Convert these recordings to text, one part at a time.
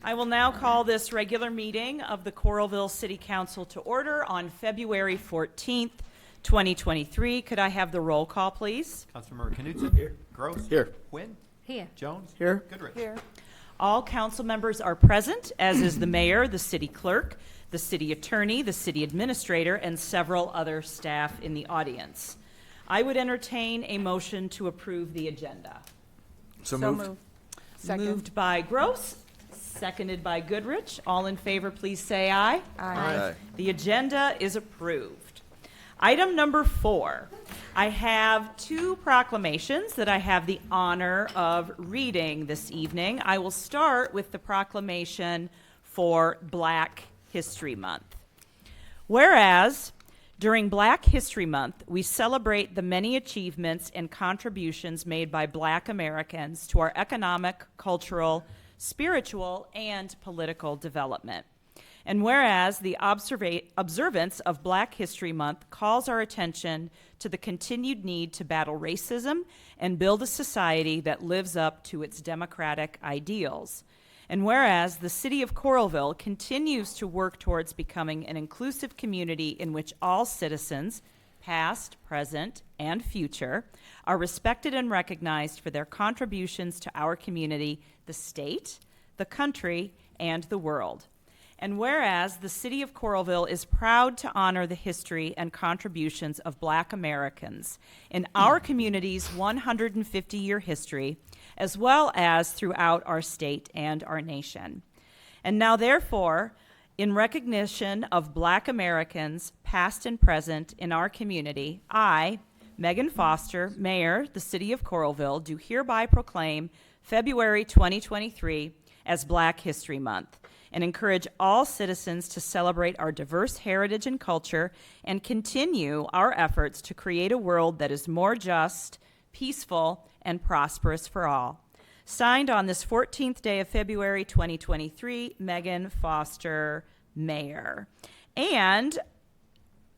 I will now call this regular meeting of the Coralville City Council to order on February 14th, 2023. Could I have the roll call, please? Councilmember Knutson. Here. Gross. Here. Quinn. Here. Jones. Here. Goodrich. Here. All council members are present, as is the mayor, the city clerk, the city attorney, the city administrator, and several other staff in the audience. I would entertain a motion to approve the agenda. So moved. Second. Moved by Gross, seconded by Goodrich. All in favor, please say aye. Aye. The agenda is approved. Item number 4. I have 2 proclamations that I have the honor of reading this evening. I will start with the proclamation for Black History Month. Whereas, during Black History Month, we celebrate the many achievements and contributions made by Black Americans to our economic, cultural, spiritual, and political development. And whereas the observance of Black History Month calls our attention to the continued need to battle racism and build a society that lives up to its democratic ideals. And whereas the city of Coralville continues to work towards becoming an inclusive community in which all citizens, past, present, and future, are respected and recognized for their contributions to our community, the state, the country, and the world. And whereas the city of Coralville is proud to honor the history and contributions of Black Americans in our community's 150-year history, as well as throughout our state and our nation. And now, therefore, in recognition of Black Americans, past and present, in our community, I, Megan Foster, Mayor, the City of Coralville, do hereby proclaim February 2023 as Black History Month, and encourage all citizens to celebrate our diverse heritage and culture and continue our efforts to create a world that is more just, peaceful, and prosperous for all. Signed on this 14th day of February 2023, Megan Foster, Mayor. And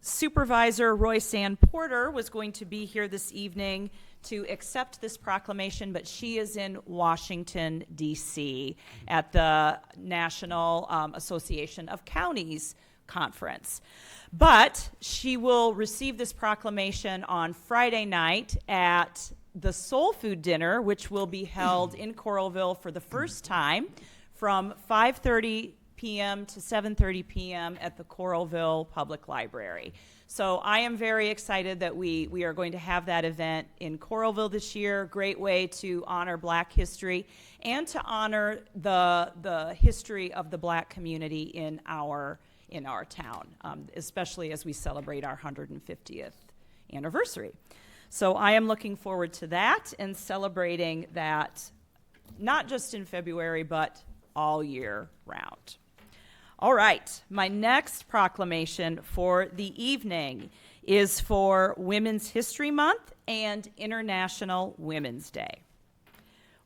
Supervisor Royce-Ann Porter was going to be here this evening to accept this proclamation, but she is in Washington, D.C. at the National Association of Counties conference. But she will receive this proclamation on Friday night at the Soul Food Dinner, which will be held in Coralville for the first time from 5:30 p.m. to 7:30 p.m. at the Coralville Public Library. So I am very excited that we are going to have that event in Coralville this year. Great way to honor Black history and to honor the history of the Black community in our town, especially as we celebrate our 150th anniversary. So I am looking forward to that and celebrating that not just in February, but all year round. All right, my next proclamation for the evening is for Women's History Month and International Women's Day.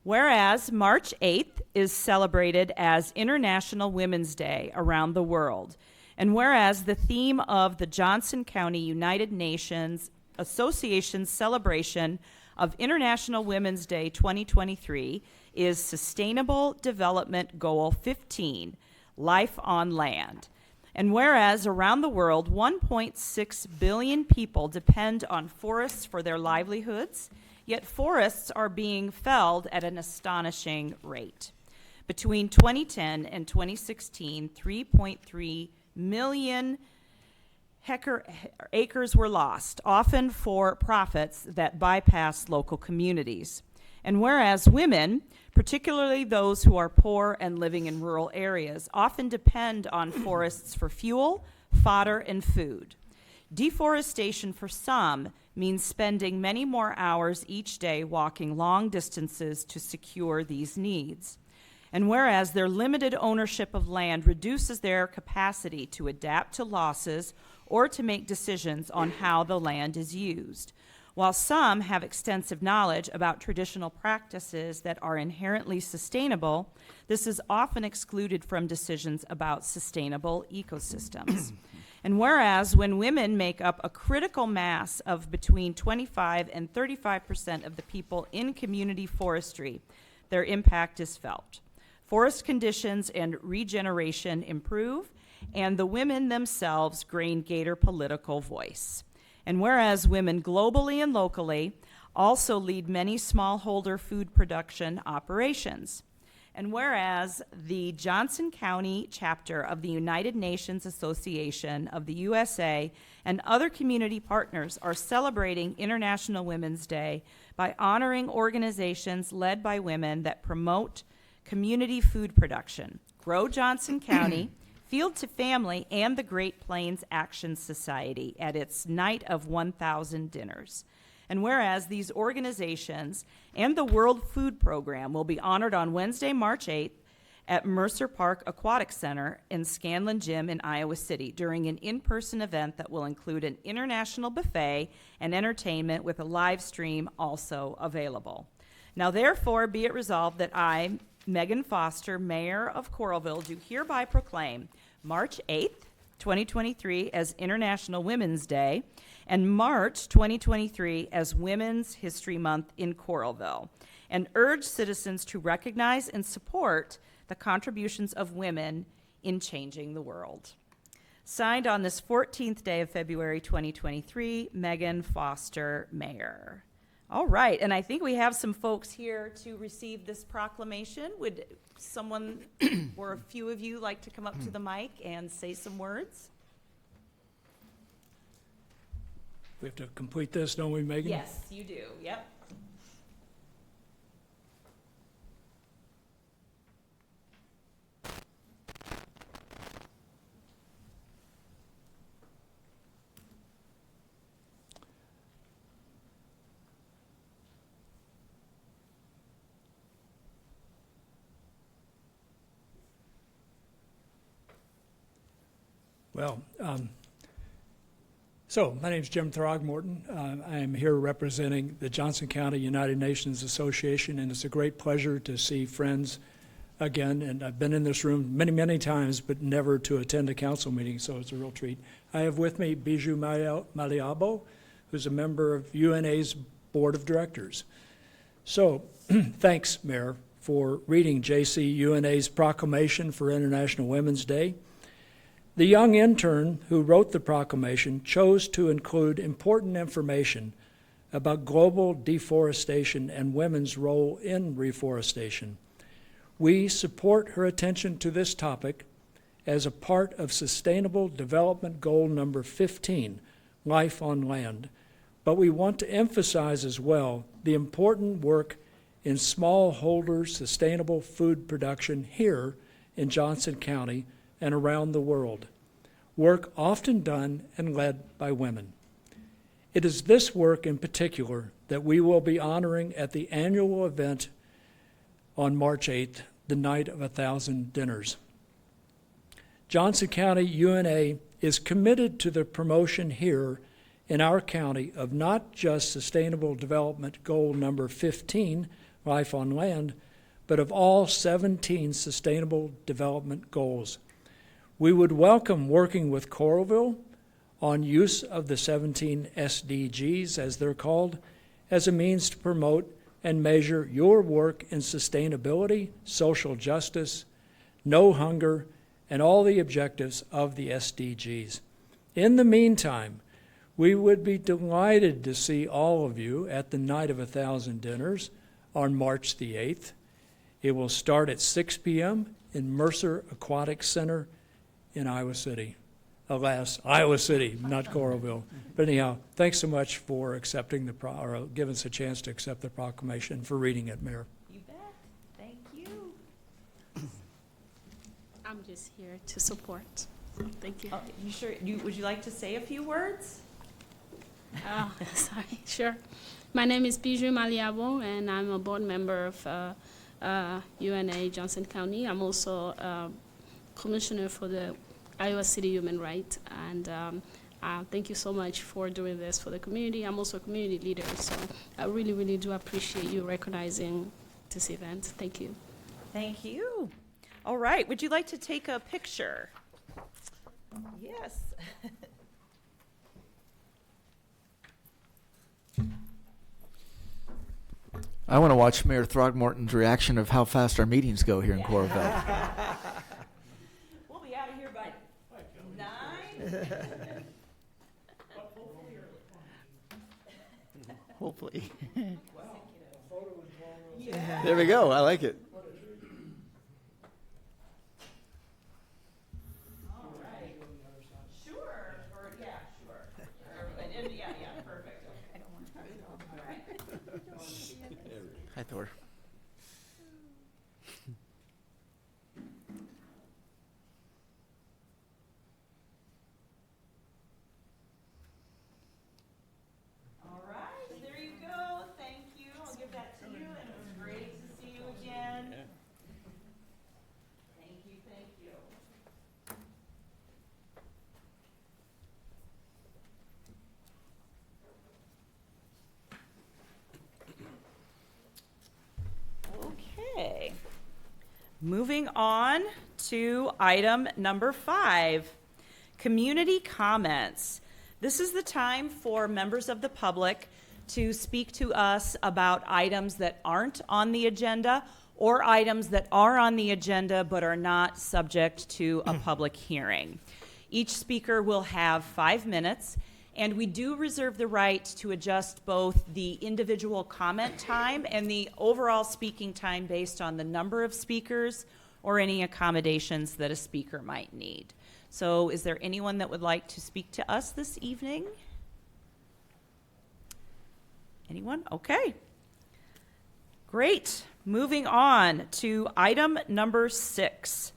Whereas March 8th is celebrated as International Women's Day around the world, and whereas the theme of the Johnson County United Nations Association's celebration of International Women's Day 2023 is Sustainable Development Goal 15, Life on Land. And whereas around the world, 1.6 billion people depend on forests for their livelihoods, yet forests are being felled at an astonishing rate. Between 2010 and 2016, 3.3 million acres were lost, often for profits that bypass local communities. And whereas women, particularly those who are poor and living in rural areas, often depend on forests for fuel, fodder, and food. Deforestation for some means spending many more hours each day walking long distances to secure these needs. And whereas their limited ownership of land reduces their capacity to adapt to losses or to make decisions on how the land is used. While some have extensive knowledge about traditional practices that are inherently sustainable, this is often excluded from decisions about sustainable ecosystems. And whereas when women make up a critical mass of between 25 and 35% of the people in community forestry, their impact is felt. forest conditions and regeneration improve, and the women themselves gain greater political voice. And whereas women globally and locally also lead many smallholder food production operations. And whereas the Johnson County chapter of the United Nations Association of the USA and other community partners are celebrating International Women's Day by honoring organizations led by women that promote community food production, Grow Johnson County, Field to Family, and the Great Plains Action Society at its Night of 1,000 Dinners. And whereas these organizations and the World Food Program will be honored on Wednesday, March 8th at Mercer Park Aquatic Center in Scanlon Gym in Iowa City during an in-person event that will include an international buffet and entertainment with a live stream also available. Now therefore be it resolved that I, Megan Foster, Mayor of Coralville, do hereby proclaim March 8th, 2023 as International Women's Day, and March 2023 as Women's History Month in Coralville, and urge citizens to recognize and support the contributions of women in changing the world. Signed on this 14th day of February 2023, Megan Foster, Mayor. All right, and I think we have some folks here to receive this proclamation. Would someone or a few of you like to come up to the mic and say some words? We have to complete this, don't we, Megan? Yes, you do. Yep. Well, so my name is Jim Throgmorton. I am here representing the Johnson County United Nations Association, and it's a great pleasure to see friends again. And I've been in this room many, many times, but never to attend a council meeting, so it's a real treat. I have with me Bijou Maliabo, who's a member of UNA's Board of Directors. So thanks, Mayor, for reading JC UNA's proclamation for International Women's Day. The young intern who wrote the proclamation chose to include important information about global deforestation and women's role in reforestation. We support her attention to this topic as a part of Sustainable Development Goal number 15, Life on Land, but we want to emphasize as well the important work in smallholder sustainable food production here in Johnson County and around the world, work often done and led by women. It is this work in particular that we will be honoring at the annual event on March 8th, the Night of 1,000 Dinners. Johnson County UNA is committed to the promotion here in our county of not just Sustainable Development Goal number 15, Life on Land, but of all 17 Sustainable Development Goals. We would welcome working with Coralville on use of the 17 SDGs, as they're called, as a means to promote and measure your work in sustainability, social justice, no hunger, and all the objectives of the SDGs. In the meantime, we would be delighted to see all of you at the Night of 1,000 Dinners on March the 8th. It will start at 6 p.m. in Mercer Aquatic Center in Iowa City. Alas, Iowa City, not Coralville. But anyhow, thanks so much for accepting or giving us a chance to accept the proclamation, for reading it, Mayor. You bet. Thank you. I'm just here to support. Thank you. Oh, you sure? Would you like to say a few words? Oh, sorry. Sure. My name is Bijou Maliabo, and I'm a board member of UNA Johnson County. I'm also commissioner for the Iowa City Human Rights, and thank you so much for doing this for the community. I'm also a community leader, so I really, really do appreciate you recognizing this event. Thank you. Thank you. All right. Would you like to take a picture? Yes. I want to watch Mayor Throgmorton's reaction of how fast our meetings go here in Corvallis. We'll be out of here by 9. Hopefully. There we go. I like it. All right. Sure. Or, yeah, sure. Yeah, perfect. Okay. All right. Hi, Thor. All right, there you go. Thank you. I'll give that to you, and it was great to see you again. Thank you, thank you. Okay. Moving on to item number 5, community comments. This is the time for members of the public to speak to us about items that aren't on the agenda or items that are on the agenda but are not subject to a public hearing. Each speaker will have 5 minutes, and we do reserve the right to adjust both the individual comment time and the overall speaking time based on the number of speakers or any accommodations that a speaker might need. So is there anyone that would like to speak to us this evening? Anyone? Okay. Great. Moving on to item number 6,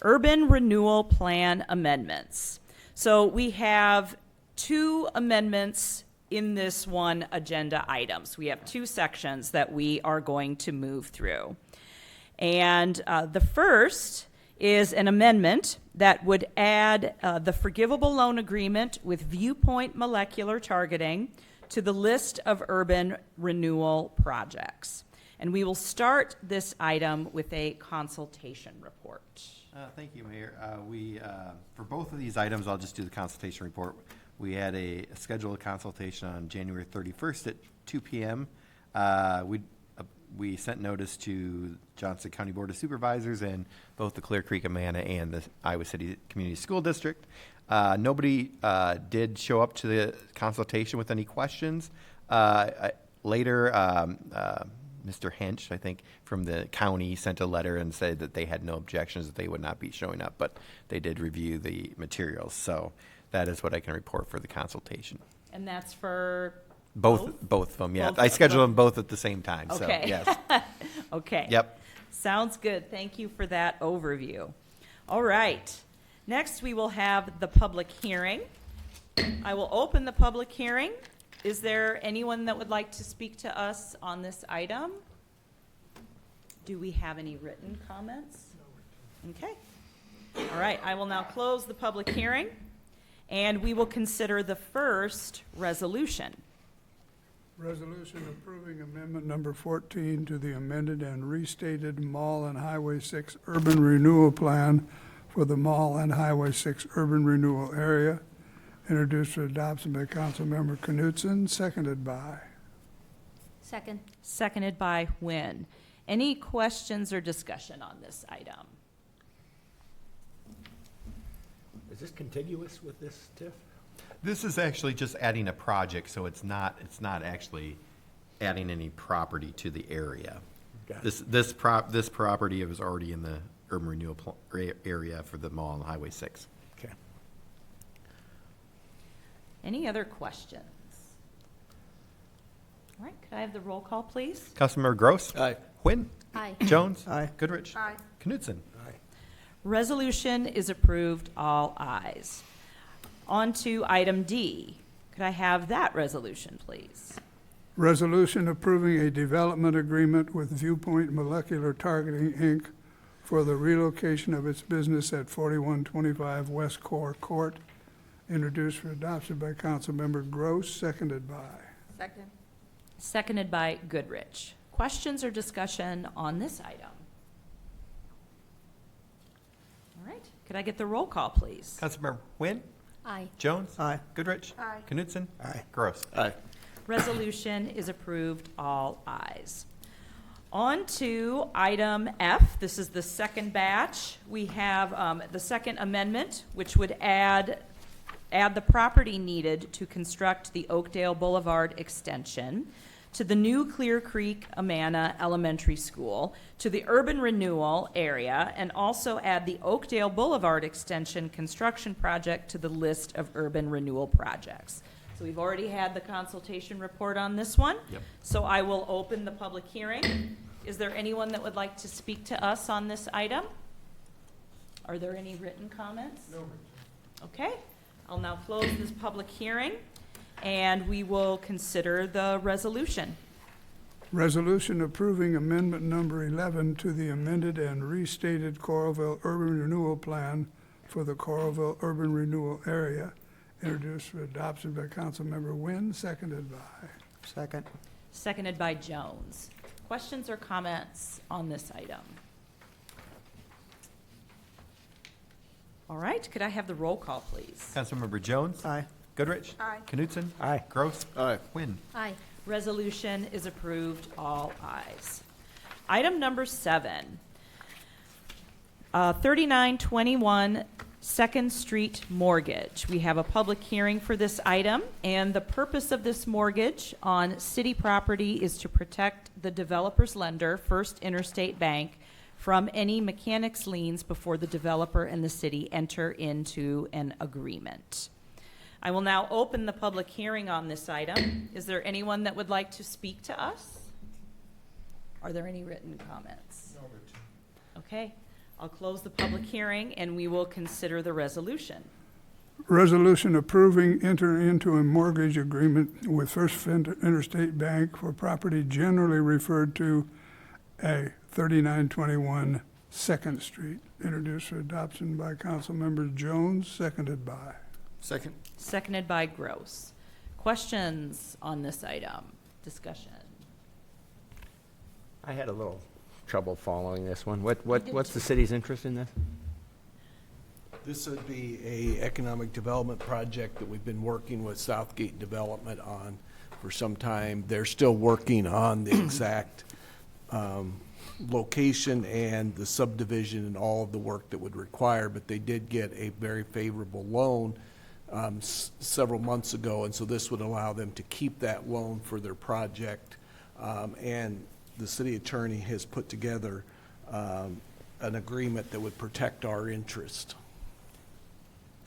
Urban Renewal Plan amendments. So we have 2 amendments in this one agenda item. So we have 2 sections that we are going to move through. And the first is an amendment that would add the forgivable loan agreement with Viewpoint Molecular Targeting to the list of urban renewal projects. And we will start this item with a consultation report. Thank you, Mayor. For both of these items, I'll just do the consultation report. We had a scheduled consultation on January 31st at 2 p.m. We sent notice to Johnson County Board of Supervisors and both the Clear Creek Amana and the Iowa City Community School District. Nobody did show up to the consultation with any questions. Later, Mr. Hench, I think, from the county sent a letter and said that they had no objections, that they would not be showing up, but they did review the materials. So that is what I can report for the consultation. And that's for Both of them, yeah. Both I of scheduled them? them both at the same time, so, Okay. yes. Okay. Yep. Sounds good. Thank you for that overview. All right. Next, we will have the public hearing. I will open the public hearing. Is there anyone that would like to speak to us on this item? Do we have any written comments? Okay. All right. I will now close the public hearing, and we will consider the first resolution. Resolution approving amendment number 14 to the amended and restated Mall and Highway 6 Urban Renewal Plan for the Mall and Highway 6 Urban Renewal Area, introduced for adoption by Councilmember Knutson, seconded by. Second. Seconded by Nguyen. Any questions or discussion on this item? Is this contiguous with this TIF? This is actually just adding a project, so it's not actually adding any property to the area. Got it. This property was already in the urban renewal area for the mall on Highway 6. Okay. Any other questions? All right, could I have the roll call, please? Councilmember Gross. Aye. Quinn. Aye. Jones. Aye. Goodrich. Aye. Knutson. Aye. Resolution is approved, all ayes. On to item D. Could I have that resolution, please? Resolution approving a development agreement with Viewpoint Molecular Targeting, Inc. for the relocation of its business at 4125 West Core Court, introduced for adoption by Councilmember Gross, seconded by. Second. Seconded by Goodrich. Questions or discussion on this item? All right, could I get the roll call, please? Councilmember Quinn. Aye. Jones. Aye. Goodrich. Aye. Knutson. Aye. Gross. Aye. Resolution is approved, all ayes. On to item F. This is the second batch. We have the second amendment, which would add the property needed to construct the Oakdale Boulevard extension to the new Clear Creek Amana Elementary School, to the urban renewal area, and also add the Oakdale Boulevard extension construction project to the list of urban renewal projects. So we've already had the consultation report on this one. Yep. So I will open the public hearing. Is there anyone that would like to speak to us on this item? Are there any written comments? No. Okay, I'll now close this public hearing, and we will consider the resolution. Resolution approving amendment number 11 to the amended and restated Coralville Urban Renewal Plan for the Coralville Urban Renewal Area, introduced for adoption by Councilmember Nguyen, seconded by. Second. Seconded by Jones. Questions or comments on this item? All right, could I have the roll call, please? Councilmember Jones? Aye. Goodrich? Aye. Knutson? Aye. Gross? Aye. Quinn? Aye. Resolution is approved, all ayes. Item number 7, 3921 Second Street mortgage. We have a public hearing for this item, and the purpose of this mortgage on city property is to protect the developer's lender, First Interstate Bank, from any mechanics liens before the developer and the city enter into an agreement. I will now open the public hearing on this item. Is there anyone that would like to speak to us? Are there any written comments? No written. Okay, I'll close the public hearing and we will consider the resolution. Resolution approving enter into a mortgage agreement with First Interstate Bank for property generally referred to as 3921 Second Street, introduced for adoption by Councilmember Jones, seconded by. Second. Seconded by Gross. Questions on this item? Discussion. I had a little trouble following this one. What's the city's interest in this? This would be a economic development project that we've been working with Southgate Development on for some time. They're still working on the exact location and the subdivision and all of the work that would require, but they did get a very favorable loan several months ago, and so this would allow them to keep that loan for their project. And the city attorney has put together an agreement that would protect our interest.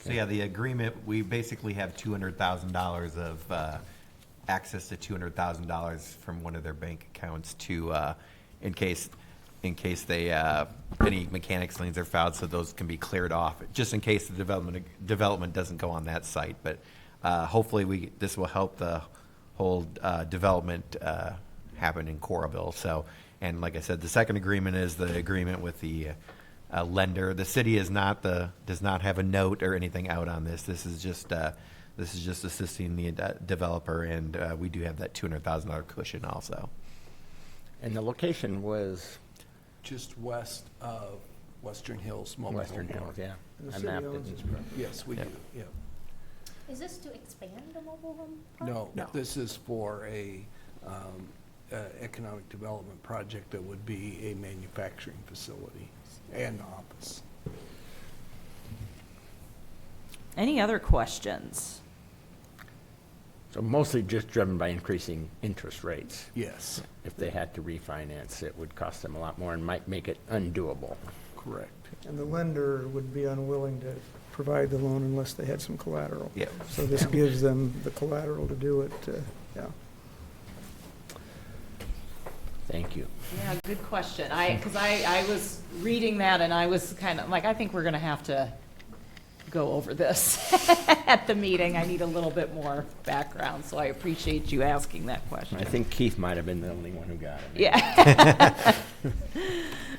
So yeah, the agreement, we basically have $200,000 of access to $200,000 from one of their bank accounts to, in case they, any mechanics liens are filed, so those can be cleared off, just in case the development doesn't go on that site. But hopefully this will help the whole development happen in Coralville. So, and like I said, the second agreement is the agreement with the lender. The city does not have a note or anything out on this. This is just assisting the developer, and we do have that $200,000 cushion also. And the location was Just west of Western Hills Mobile Western Home Hills, Park. yeah. I mapped it. Yes, we Yeah. do, yeah. Is this to expand the mobile home park? No, this is for a economic development project that would be a manufacturing facility and office. Any other questions? So mostly just driven by increasing interest rates. Yes, If they had to refinance, it would cost them a lot more and might make it undoable. correct. And the lender would be unwilling to provide the loan unless they had some collateral. Yeah. So this gives them the collateral to do it, yeah. Thank you. Yeah, good question. Because I was reading that and I was kind of like, I think we're going to have to go over this at the meeting. I need a little bit more background, so I appreciate you asking that question. I think Keith might have been the only one who got it. Yeah.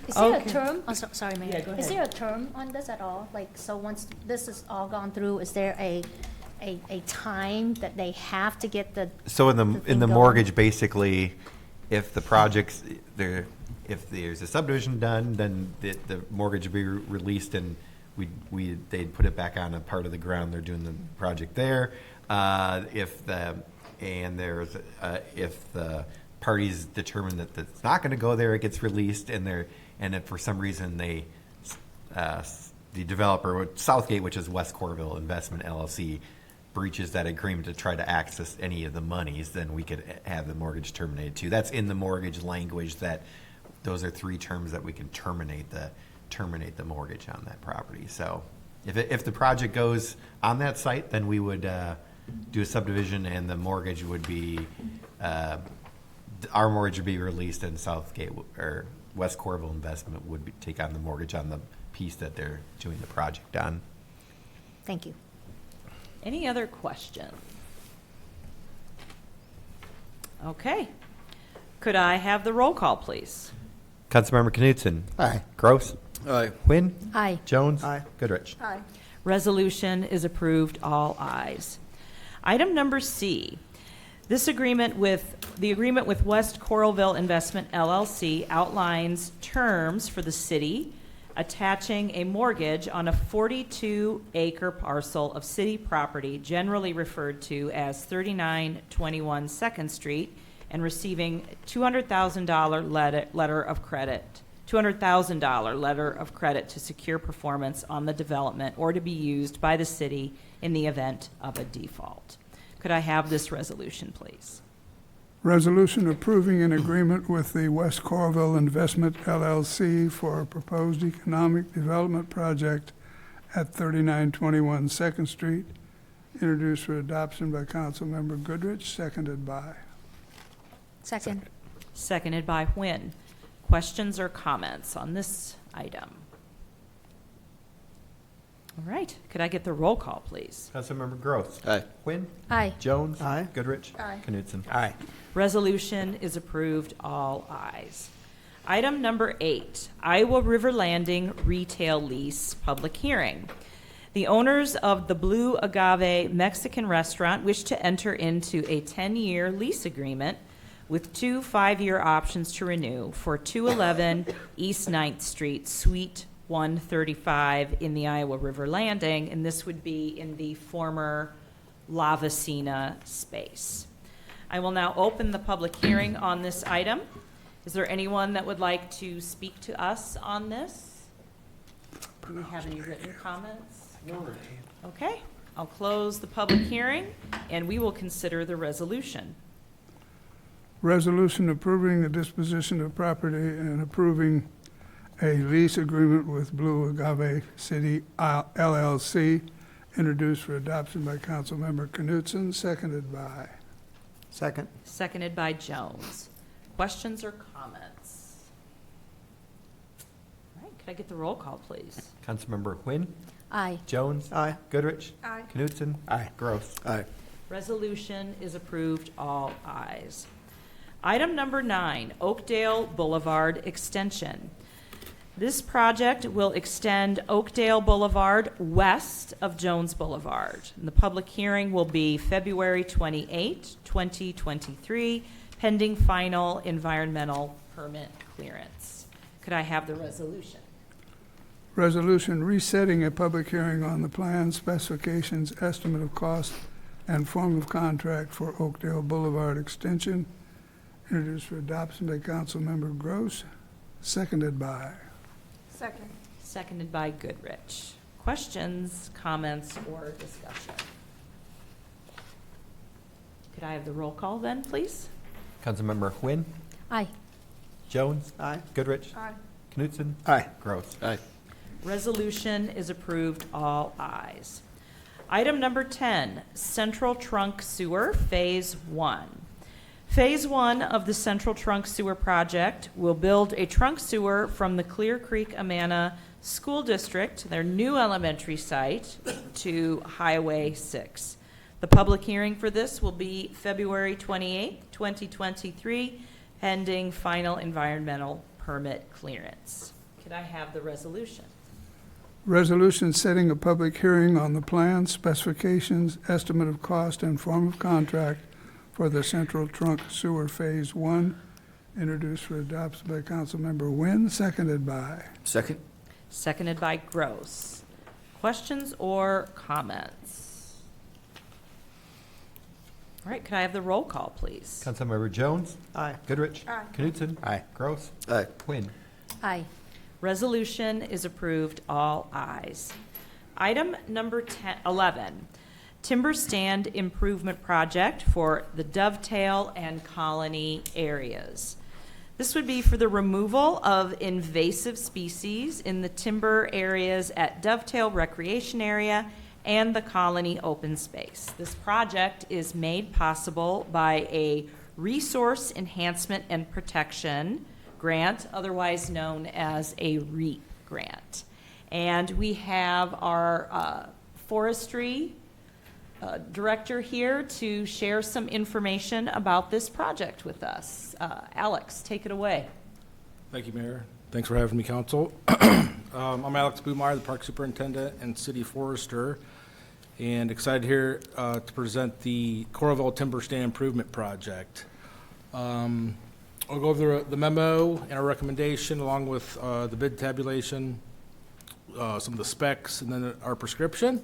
Is there Okay. a term, oh, sorry, Mayor. Yeah, go Is ahead. there a term on this at all? Like, so once this is all gone through, is there a time that they have to get the? So in thing the going? mortgage, basically, if the project's there, if there's a subdivision done, then the mortgage would be released, and they'd put it back on a part of the ground. They're doing the project there. If the parties determine that it's not going to go there, it gets released, and if for some reason the developer, Southgate, which is West Corville Investment LLC, breaches that agreement to try to access any of the monies, then we could have the mortgage terminated too. That's in the mortgage language, that those are 3 terms that we can terminate the mortgage on that property. So if the project goes on that site, then we would do a subdivision, and the mortgage would be, our mortgage would be released, and Southgate or West Corville Investment would take on the mortgage on the piece that they're doing the project on. Thank you. Any other questions? Okay. Could I have the roll call, please? Councilmember Knutson. Aye. Gross. Aye. Quinn. Aye. Jones. Aye. Goodrich. Aye. Resolution is approved, all ayes. Item number C, the agreement with West Coralville Investment LLC outlines terms for the city attaching a mortgage on a 42-acre parcel of city property generally referred to as 3921 2nd Street, and receiving $200,000 letter of credit. $200,000 letter of credit to secure performance on the development or to be used by the city in the event of a default. Could I have this resolution, please? Resolution approving an agreement with the West Corville Investment LLC for a proposed economic development project at 3921 2nd Street, introduced for adoption by Councilmember Goodrich, seconded by. Second. Seconded by Nguyen. Questions or comments on this item? All right, could I get the roll call, please? Councilmember Gross. Aye. Quinn. Aye. Jones. Aye. Goodrich. Aye. Knutson. Aye. Resolution is approved, all ayes. Item number 8, Iowa River Landing Retail Lease Public Hearing. The owners of the Blue Agave Mexican restaurant wish to enter into a 10-year lease agreement with 2 5-year options to renew for 211 East 9th Street, Suite 135 in the Iowa River Landing, and this would be in the former La Vecina space. I will now open the public hearing on this item. Is there anyone that would like to speak to us on this? Do we have any written comments? No. Okay, I'll close the public hearing, and we will consider the resolution. Resolution approving the disposition of property and approving a lease agreement with Blue Agave City LLC, introduced for adoption by Councilmember Knutson, seconded by. Second. Seconded by Jones. Questions or comments? All right, could I get the roll call, please? Councilmember Quinn. Aye. Jones. Aye. Goodrich. Aye. Knutson. Aye. Gross. Aye. Resolution is approved, all ayes. Item number 9, Oakdale Boulevard Extension. This project will extend Oakdale Boulevard west of Jones Boulevard. And the public hearing will be February 28, 2023, pending final environmental permit clearance. Could I have the resolution? Resolution resetting a public hearing on the plan, specifications, estimate of cost, and form of contract for Oakdale Boulevard Extension, introduced for adoption by Councilmember Gross, seconded by. Second. Seconded by Goodrich. Questions, comments, or discussion? Could I have the roll call then, please? Councilmember Quinn. Aye. Jones. Aye. Goodrich. Aye. Knutson. Aye. Gross. Aye. Resolution is approved, all ayes. Item number 10, Central Trunk Sewer, Phase 1. Phase 1 of the Central Trunk Sewer Project will build a trunk sewer from the Clear Creek Amana School District, their new elementary site, to Highway 6. The public hearing for this will be February 28, 2023, pending final environmental permit clearance. Could I have the resolution? Resolution setting a public hearing on the plan, specifications, estimate of cost, and form of contract for the Central Trunk Sewer Phase 1, introduced for adoption by Councilmember Nguyen, seconded by. Second. Seconded by Gross. Questions or comments? All right, could I have the roll call, please? Councilmember Jones. Aye. Goodrich. Knutson. Aye. Gross. Aye. Quinn. Aye. Resolution is approved, all ayes. Item number 11, timber stand improvement project for the Dovetail and Colony areas. This would be for the removal of invasive species in the timber areas at Dovetail Recreation Area and the Colony Open Space. This project is made possible by a Resource Enhancement and Protection grant, otherwise known as a REAP grant. And we have our forestry director here to share some information about this project with us. Alex, take it away. Thank you, Mayor. Thanks for having me, Council. I'm Alex Boomeyer, the Park Superintendent and City Forester, and excited here to present the Coralville Timber Stand Improvement Project. I'll go over the memo and our recommendation along with the bid tabulation, some of the specs, and then our prescription,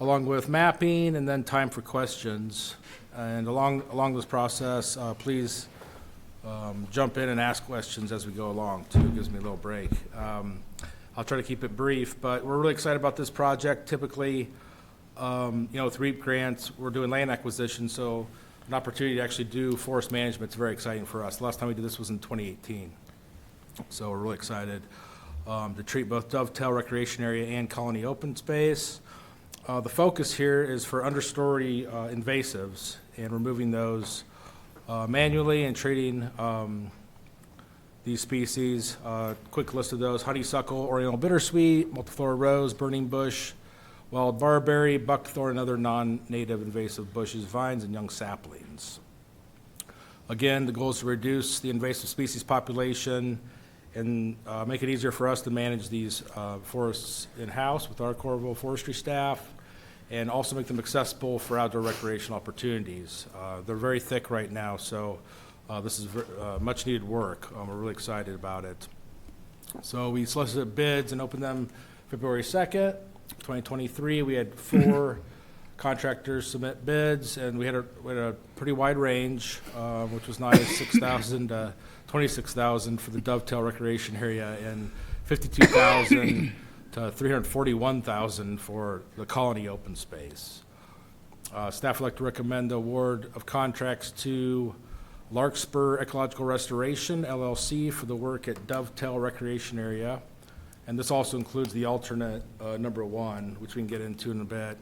along with mapping, and then time for questions. And along this process, please jump in and ask questions as we go along, too. It gives me a little break. I'll try to keep it brief, but we're really excited about this project. Typically, with REAP grants, we're doing land acquisition, so an opportunity to actually do forest management is very exciting for us. The last time we did this was in 2018. So we're really excited to treat both Dovetail Recreation Area and Colony Open Space. The focus here is for understory invasives and removing those manually and treating these species. Quick list of those: honeysuckle, oriental bittersweet, multiflora rose, burning bush, wild barberry, buckthorn, and other non-native invasive bushes, vines, and young saplings. Again, the goal is to reduce the invasive species population and make it easier for us to manage these forests in-house with our Coralville forestry staff, and also make them accessible for outdoor recreational opportunities. They're very thick right now, so this is much needed work. We're really excited about it. So we solicited bids and opened them February 2nd, 2023. We had 4 contractors submit bids, and we had a pretty wide range, which was nice, $6,000 to $26,000 for the Dovetail Recreation Area, and $52,000 to $341,000 for the Colony Open Space. Staff would like to recommend the award of contracts to Larkspur Ecological Restoration, LLC, for the work at Dovetail Recreation Area. And this also includes the alternate number 1, which we can get into in a bit,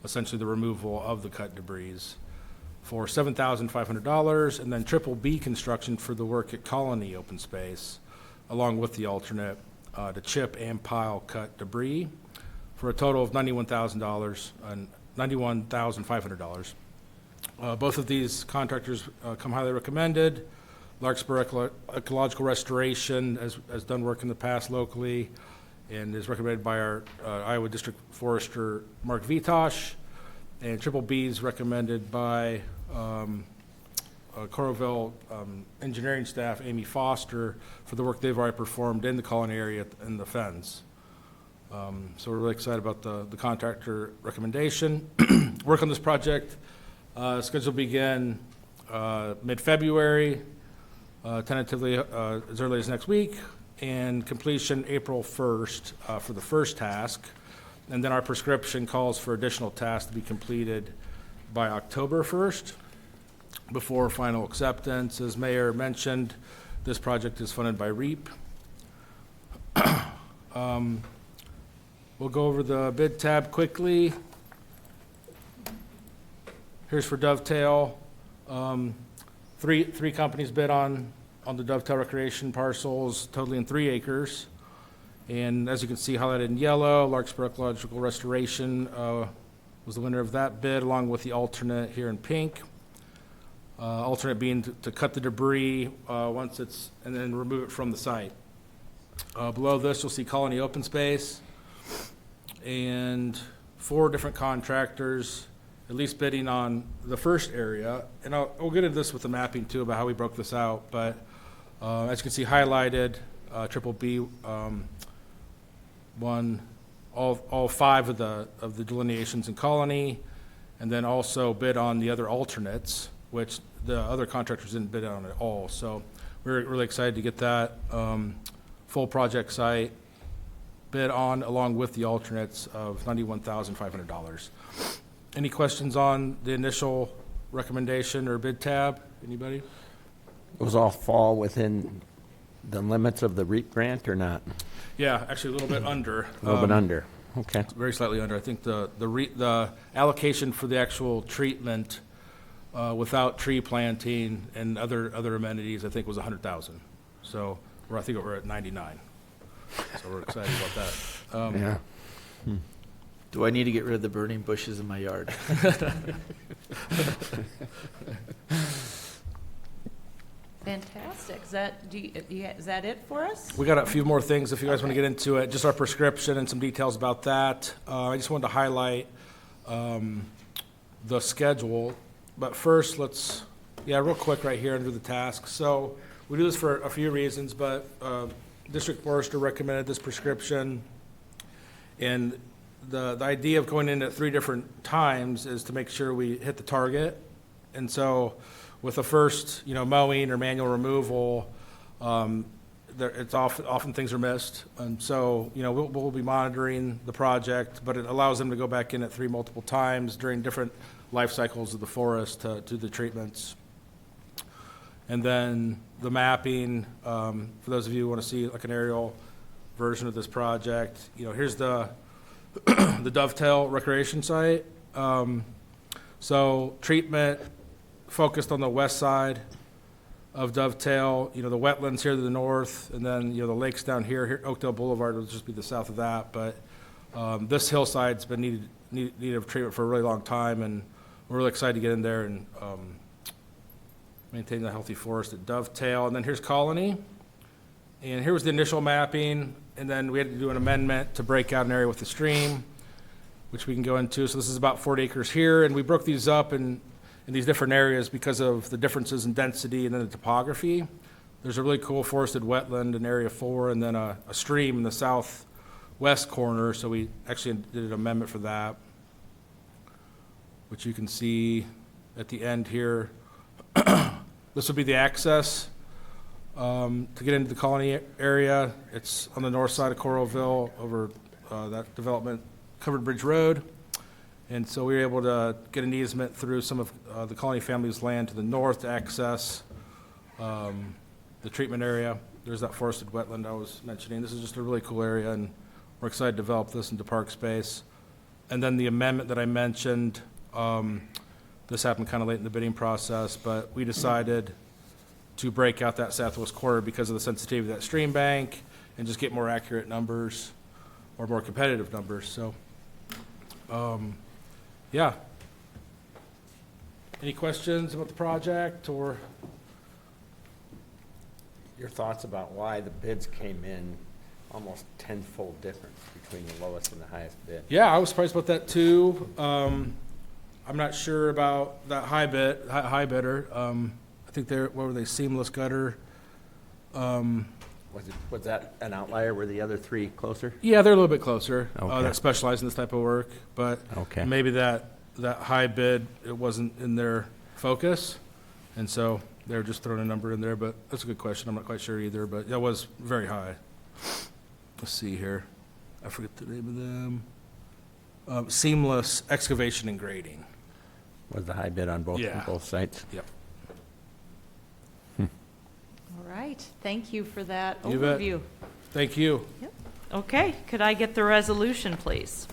essentially the removal of the cut debris, for $7,500, and then Triple B Construction for the work at Colony Open Space, along with the alternate to chip and pile cut debris, for a total of $91,000 and $91,500. Both of these contractors come highly recommended. Larkspur Ecological Restoration has done work in the past locally and is recommended by our Iowa District Forester, Mark Vitosh. And Triple B is recommended by Coralville engineering staff, Amy Foster, for the work they've already performed in the Colony area and the fens. So we're really excited about the contractor recommendation. Work on this project scheduled to begin mid-February, tentatively as early as next week, and completion April 1st for the first task. And then our prescription calls for additional tasks to be completed by October 1st before final acceptance. As Mayor mentioned, this project is funded by REAP. We'll go over the bid tab quickly. Here's for Dovetail. Three companies bid on the Dovetail recreation parcels, totaling 3 acres. And as you can see highlighted in yellow, Larkspur Ecological Restoration was the winner of that bid, along with the alternate here in pink. Alternate being to cut the debris once it's, and then remove it from the site. Below this, you'll see Colony Open Space, and 4 different contractors, at least bidding on the first area. And we'll get into this with the mapping too about how we broke this out. But as you can see highlighted, Triple B won all 5 of the delineations in Colony, and then also bid on the other alternates, which the other contractors didn't bid on at all. So we're really excited to get that full project site bid on, along with the alternates of $91,500. Any questions on the initial recommendation or bid tab? Anybody? Those all fall within the limits of the REAP grant or not? Yeah, actually a little bit under. A little bit under, okay. Very slightly under. I think the allocation for the actual treatment without tree planting and other amenities, I think was 100,000. So I think we're at 99. So we're excited about that. Yeah. Do I need to get rid of the burning bushes in my yard? Fantastic. Is that it for us? We got a few more things if you guys want to get into it. Just our prescription and some details about that. I just wanted to highlight the schedule. But first, real quick right here under the task. So we do this for a few reasons, but District Forester recommended this prescription. And the idea of going in at 3 different times is to make sure we hit the target. And so with the first, mowing or manual removal, it's often things are missed. And so, we'll be monitoring the project, but it allows them to go back in at 3 multiple times during different life cycles of the forest to do the treatments. And then the mapping, for those of you who want to see like an aerial version of this project, here's the the Dovetail Recreation Site. So treatment focused on the west side of Dovetail, the wetlands here to the north, and then, the lakes down here. Oakdale Boulevard will just be the south of that. But this hillside's been needed of treatment for a really long time, and we're really excited to get in there and maintain the healthy forest at Dovetail. And then here's Colony. And here was the initial mapping, and then we had to do an amendment to break out an area with the stream, which we can go into. So this is about 40 acres here, and we broke these up in these different areas because of the differences in density and then the topography. There's a really cool forested wetland in Area 4, and then a stream in the southwest corner, so we actually did an amendment for that, which you can see at the end here. This would be the access to get into the Colony area. It's on the north side of Coralville over that development, Covered Bridge Road. And so we were able to get an easement through some of the Colony family's land to the north to access the treatment area. There's that forested wetland I was mentioning. This is just a really cool area, and we're excited to develop this into park space. And then the amendment that I mentioned, this happened kind of late in the bidding process, but we decided to break out that southwest corner because of the sensitivity of that stream bank and just get more accurate numbers or more competitive numbers. So, yeah. Any questions about the project or? Your thoughts about why the bids came in almost tenfold difference between the lowest and the highest bid? Yeah, I was surprised about that too. I'm not sure about that high bidder. I think what were they, Seamless Gutter? Was that an outlier? Were the other 3 closer? Yeah, they're a little bit closer. Okay. That specialize in this type of work, but Okay. maybe that high bid, it wasn't in their focus, and so they're just throwing a number in there. But that's a good question. I'm not quite sure either, but that was very high. Let's see here. I forget the name of them. Seamless Excavation and Grading. Was the high bid on both Yeah. sites? Yep. All right. Thank you for that You bet. overview. Thank you. Yep. Okay. Could I get the resolution, please?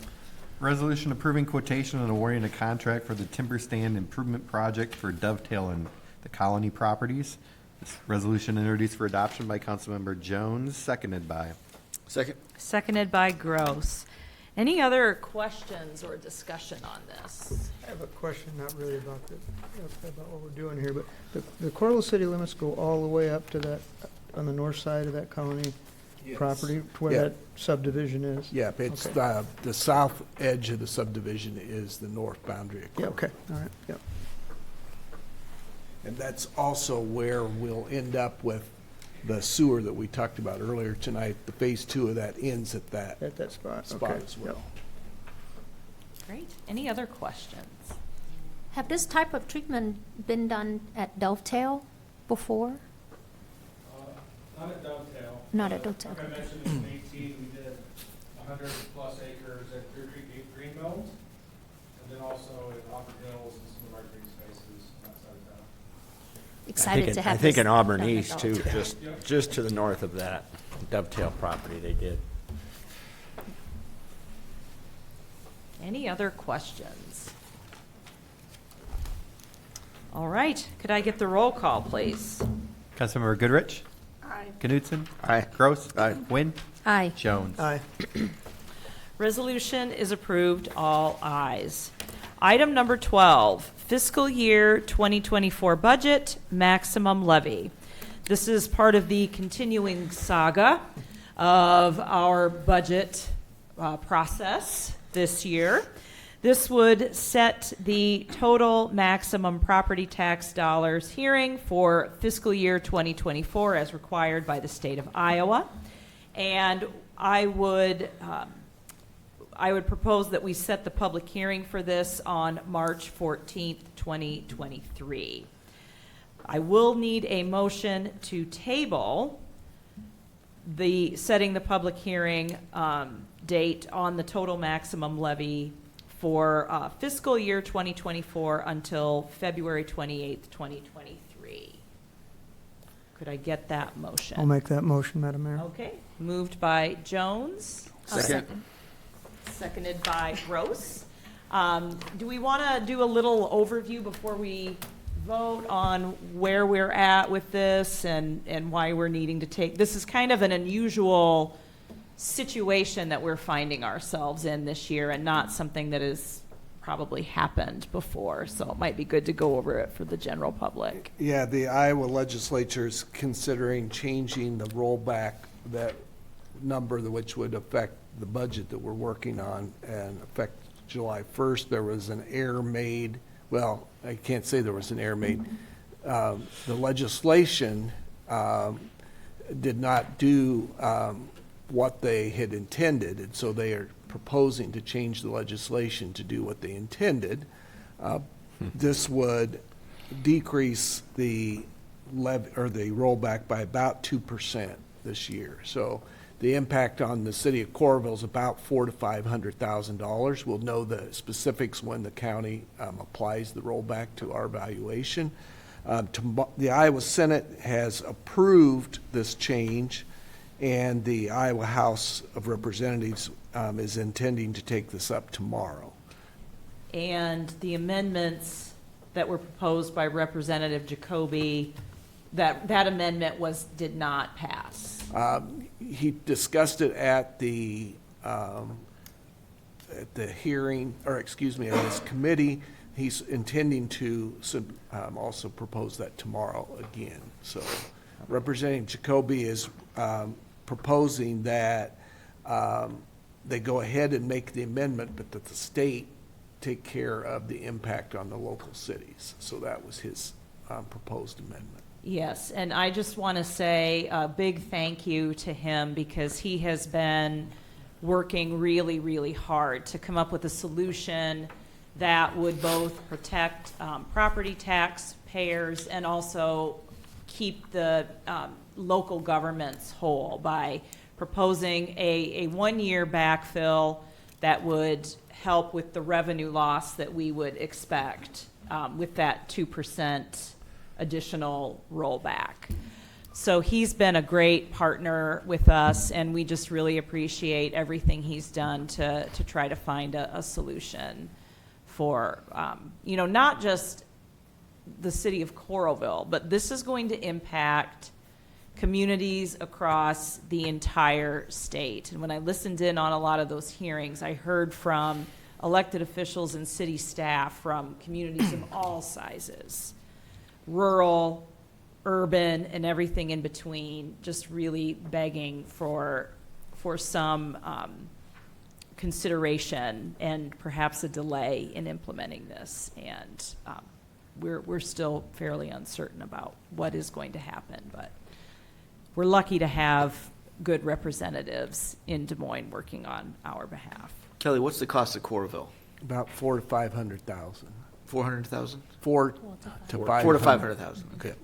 Resolution approving quotation and awarding a contract for the timber stand improvement project for Dovetail and the Colony properties. This resolution introduced for adoption by Councilmember Jones, seconded by. Second. Seconded by Gross. Any other questions or discussion on this? I have a question, not really about what we're doing here, but the Coralville city limits go all the way up to that, on the north side of that Colony property, to where Yeah. that subdivision is? Yeah, it's Okay. the south edge of the subdivision is the north boundary. of Yeah, Coralville. okay, all right, yeah. And that's also where we'll end up with the sewer that we talked about earlier tonight. The phase 2 of that ends at that At that spot, spot okay. as well. Great. Any other questions? Have this type of treatment been done at Dovetail before? Not at Dovetail. Not at Dovetail. Like I mentioned, in 2018, we did 100+ acres at Clear Creek Greenbelt, and then also at Auburn Hills and some of our green spaces outside of town. Excited to have I think this in Auburn done at East too, Dovetail. just to the north of that Dovetail property they did. Any other questions? All right, could I get the roll call, please? Councilmember Goodrich? Aye. Knutson? Aye. Gross? Aye. Wynn? Aye. Jones? Aye. Resolution is approved, all ayes. Item number 12, fiscal year 2024 budget, maximum levy. This is part of the continuing saga of our budget process this year. This would set the total maximum property tax dollars hearing for fiscal year 2024 as required by the state of Iowa. And I would propose that we set the public hearing for this on March 14th, 2023. I will need a motion to table the setting the public hearing date on the total maximum levy for fiscal year 2024 until February 28th, 2023. Could I get that motion? I'll make that motion, Madam Mayor. Okay, moved by Jones. Second. Seconded by Gross. Do we want to do a little overview before we vote on where we're at with this and why we're needing to take, this is kind of an unusual situation that we're finding ourselves in this year and not something that has probably happened before, so it might be good to go over it for the general public. Yeah, the Iowa legislature is considering changing the rollback, that number which would affect the budget that we're working on and affect July 1st. There was an error made. Well, I can't say there was an error made. The legislation did not do what they had intended, and so they are proposing to change the legislation to do what they intended. This would decrease the the rollback by about 2% this year. So the impact on the city of Coralville is about $400,000 to $500,000. We'll know the specifics when the county applies the rollback to our valuation. The Iowa Senate has approved this change, and the Iowa House of Representatives is intending to take this up tomorrow. And the amendments that were proposed by Representative Jacoby, that amendment did not pass. He discussed it at the hearing, or excuse me, at his committee. He's intending to also propose that tomorrow again. So Representative Jacoby is proposing that they go ahead and make the amendment, but that the state take care of the impact on the local cities. So that was his proposed amendment. Yes, and I just want to say a big thank you to him because he has been working really, really hard to come up with a solution that would both protect property tax payers and also keep the local governments whole by proposing a one-year backfill that would help with the revenue loss that we would expect with that 2% additional rollback. So he's been a great partner with us, and we just really appreciate everything he's done to try to find a solution for, not just the city of Coralville, but this is going to impact communities across the entire state. And when I listened in on a lot of those hearings, I heard from elected officials and city staff from communities of all sizes, rural, urban, and everything in between, just really begging for some consideration and perhaps a delay in implementing this. And we're still fairly uncertain about what is going to happen, but we're lucky to have good representatives in Des Moines working on our behalf. Kelly, what's the cost of Coralville? About $400,000 to $500,000. 400,000? 4 to 500. 4 to 500,000, okay.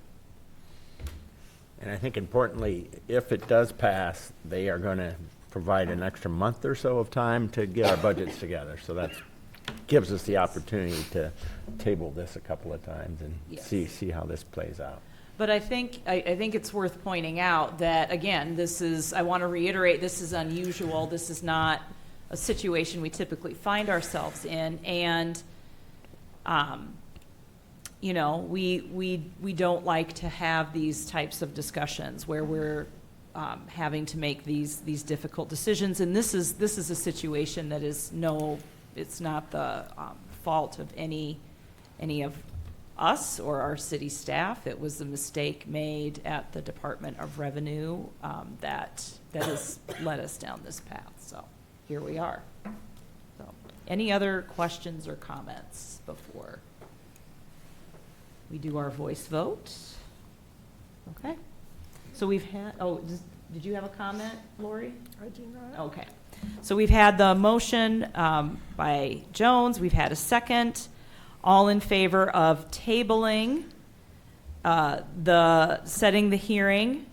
And I think importantly, if it does pass, they are going to provide an extra month or so of time to get our budgets together. So that gives us the opportunity to table this a couple of times and Yes. see how this plays out. But I think it's worth pointing out that, again, I want to reiterate, this is unusual. This is not a situation we typically find ourselves in. And, you know, we don't like to have these types of discussions where we're having to make these difficult decisions. And this is a situation that is it's not the fault of any of us or our city staff. It was a mistake made at the Department of Revenue that has led us down this path. So here we are. So, any other questions or comments before we do our voice vote? Okay. So we've had, did you have a comment, Lori? I do not. Okay. So we've had the motion by Jones. We've had a second. All in favor of tabling setting the hearing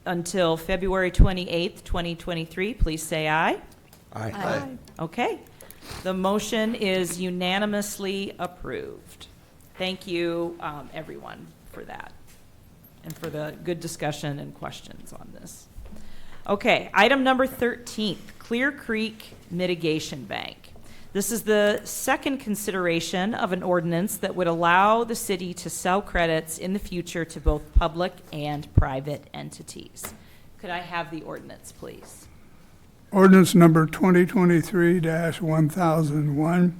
until February 28th, 2023, please say aye. Aye. Okay. The motion is unanimously approved. Thank you, everyone, for that and for the good discussion and questions on this. Okay, item number 13, Clear Creek Mitigation Bank. This is the second consideration of an ordinance that would allow the city to sell credits in the future to both public and private entities. Could I have the ordinance, please? Ordinance number 2023-1001,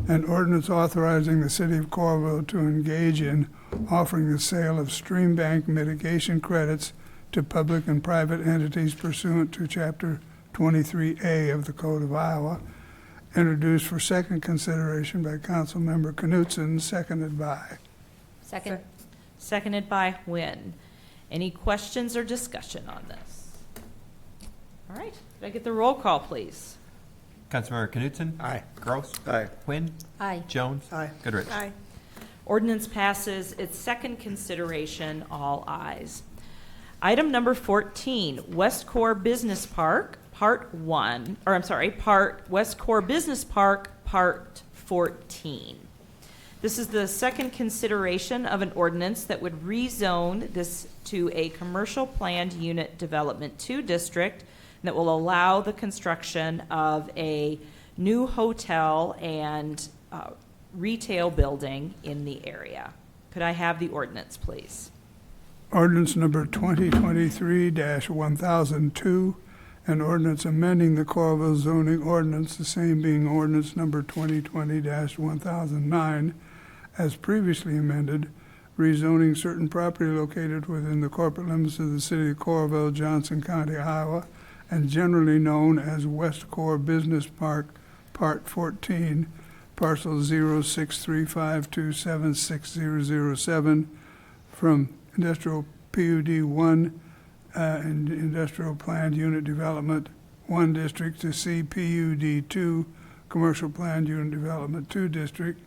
an ordinance authorizing the city of Coralville to engage in offering the sale of stream bank mitigation credits to public and private entities pursuant to Chapter 23A of the Code of Iowa, introduced for second consideration by Councilmember Knutson, seconded by. Second. Seconded by Nguyen. Any questions or discussion on this? All right, could I get the roll call, please? Councilmember Knutson? Aye. Gross? Aye. Quinn? Aye. Jones? Aye. Goodrich? Aye. Ordinance passes its second consideration, all ayes. Item number 14, West Core Business Park, Part West Core Business Park, Part 14. This is the second consideration of an ordinance that would rezone this to a commercial planned unit development 2 district that will allow the construction of a new hotel and retail building in the area. Could I have the ordinance, please? Ordinance number 2023-1002, an ordinance amending the Coralville zoning ordinance, the same being ordinance number 2020-1009, as previously amended, rezoning certain property located within the corporate limits of the city of Coralville, Johnson County, Iowa, and generally known as West Core Business Park, Part 14, parcel 0635276007, from industrial PUD 1 and industrial planned unit development 1 district to CPUD 2 commercial planned unit development 2 district,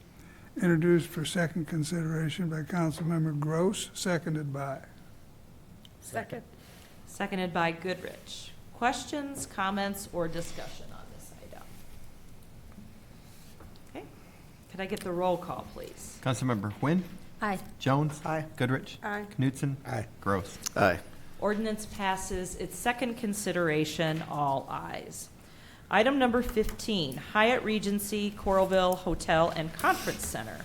introduced for second consideration by Councilmember Gross, seconded by. Second. Seconded by Goodrich. Questions, comments, or discussion on this item? Okay. Could I get the roll call, please? Councilmember Quinn? Aye. Jones? Aye. Goodrich? Aye. Knutson? Aye. Gross? Aye. Ordinance passes its second consideration, all ayes. Item number 15, Hyatt Regency Coralville Hotel and Conference Center.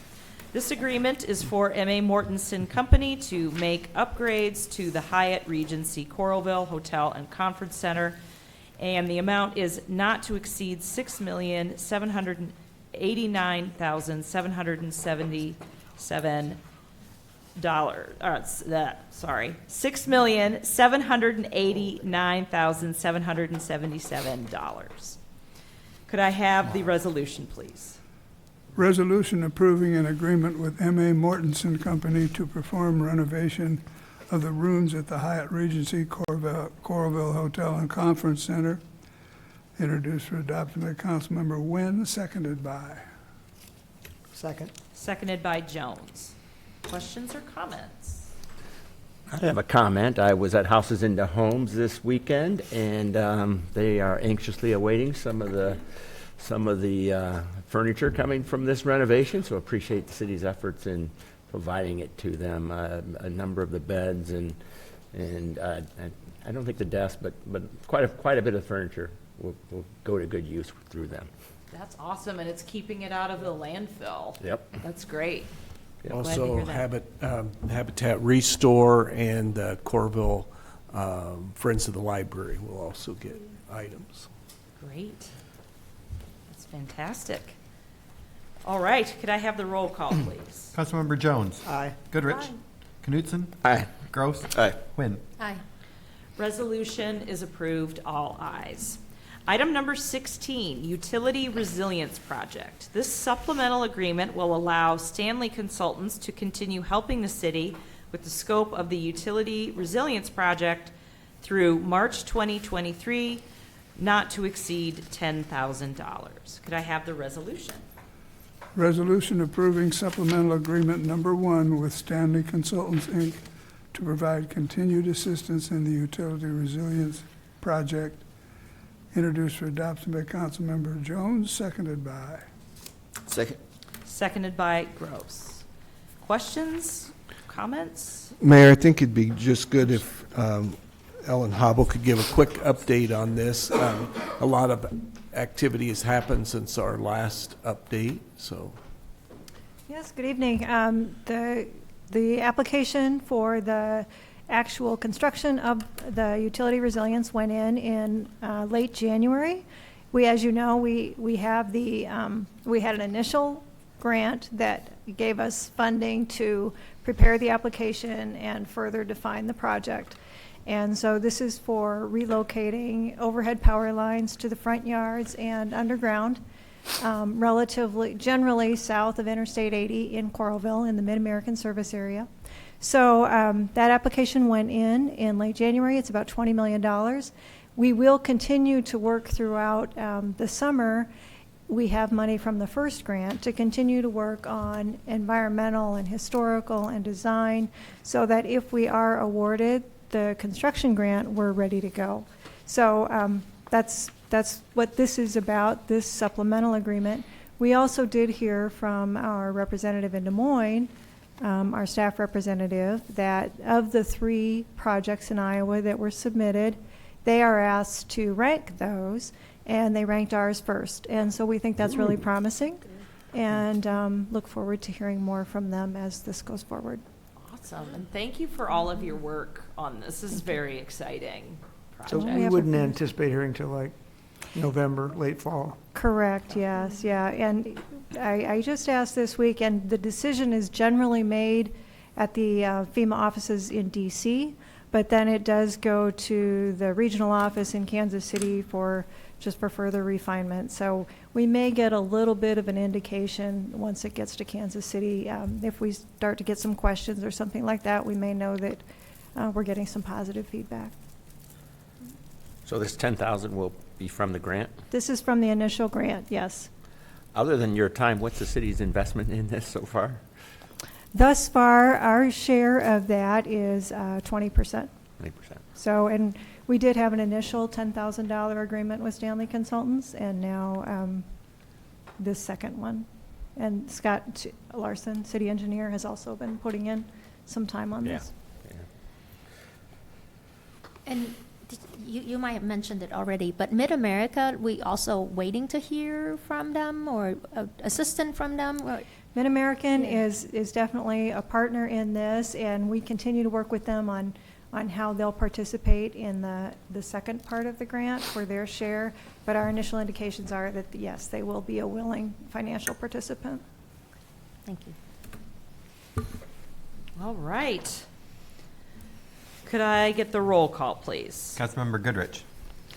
This agreement is for M.A. Mortensen Company to make upgrades to the Hyatt Regency Coralville Hotel and Conference Center, and the amount is not to exceed $6,789,777. $6,789,777. Could I have the resolution, please? Resolution approving an agreement with M.A. Mortensen Company to perform renovation of the rooms at the Hyatt Regency Coralville Hotel and Conference Center, introduced for adoption by Councilmember Nguyen, seconded by. Second. seconded by Jones. Questions or comments? I have a comment. I was at Houses into Homes this weekend, and they are anxiously awaiting some of the furniture coming from this renovation, so appreciate the city's efforts in providing it to them. A number of the beds and I don't think the desk, but quite a bit of furniture will go to good use through them. That's awesome, and it's keeping it out of the landfill. Yep. That's great. Glad to Also, hear that. Habitat Restore and Coralville Friends of the Library will also get items. Great. That's fantastic. All right, could I have the roll call, please? Councilmember Jones. Aye. Goodrich. Aye. Knutson. Aye. Gross. Aye. Quinn. Aye. Resolution is approved, all ayes. Item number 16, Utility Resilience Project. This supplemental agreement will allow Stanley Consultants to continue helping the city with the scope of the Utility Resilience Project through March 2023, not to exceed $10,000. Could I have the resolution? Resolution approving supplemental agreement number 1 with Stanley Consultants, Inc. to provide continued assistance in the utility resilience project, introduced for adoption by Councilmember Jones, seconded by. Second. Seconded by Gross. Questions, comments? Mayor, I think it'd be just good if Ellen Hobble could give a quick update on this. A lot of activity has happened since our last update, so. Yes, good evening. The application for the actual construction of the utility resilience went in late January. As you know, we have we had an initial grant that gave us funding to prepare the application and further define the project. And so this is for relocating overhead power lines to the front yards and underground, generally south of Interstate 80 in Coralville in the Mid-American Service Area. So that application went in late January. It's about $20 million. We will continue to work throughout the summer. We have money from the first grant to continue to work on environmental and historical and design so that if we are awarded the construction grant, we're ready to go. So that's what this is about, this supplemental agreement. We also did hear from our representative in Des Moines, our staff representative, that of the 3 projects in Iowa that were submitted, they are asked to rank those, and they ranked ours first. And so we think that's really promising, and look forward to hearing more from them as this goes forward. Awesome, and thank you for all of your work on this. This is very exciting So project. we wouldn't anticipate hearing till like November, late fall. Correct, yes, yeah. And I just asked this week, and the decision is generally made at the FEMA offices in DC, but then it does go to the regional office in Kansas City for further refinement. So we may get a little bit of an indication once it gets to Kansas City. If we start to get some questions or something like that, we may know that we're getting some positive feedback. So this 10,000 will be from the grant? This is from the initial grant, yes. Other than your time, what's the city's investment in this so far? Thus far, our share of that is 20%. 20%. So, and we did have an initial $10,000 agreement with Stanley Consultants, and now this second one. And Scott Larson, city engineer, has also been putting in some time on this. And you might have mentioned it already, but Mid-America, we also waiting to hear from them or assistance from them? Or? Mid-American is definitely a partner in this, and we continue to work with them on how they'll participate in the second part of the grant for their share. But our initial indications are that, yes, they will be a willing financial participant. Thank you. All right. Could I get the roll call, please? Councilmember Goodrich.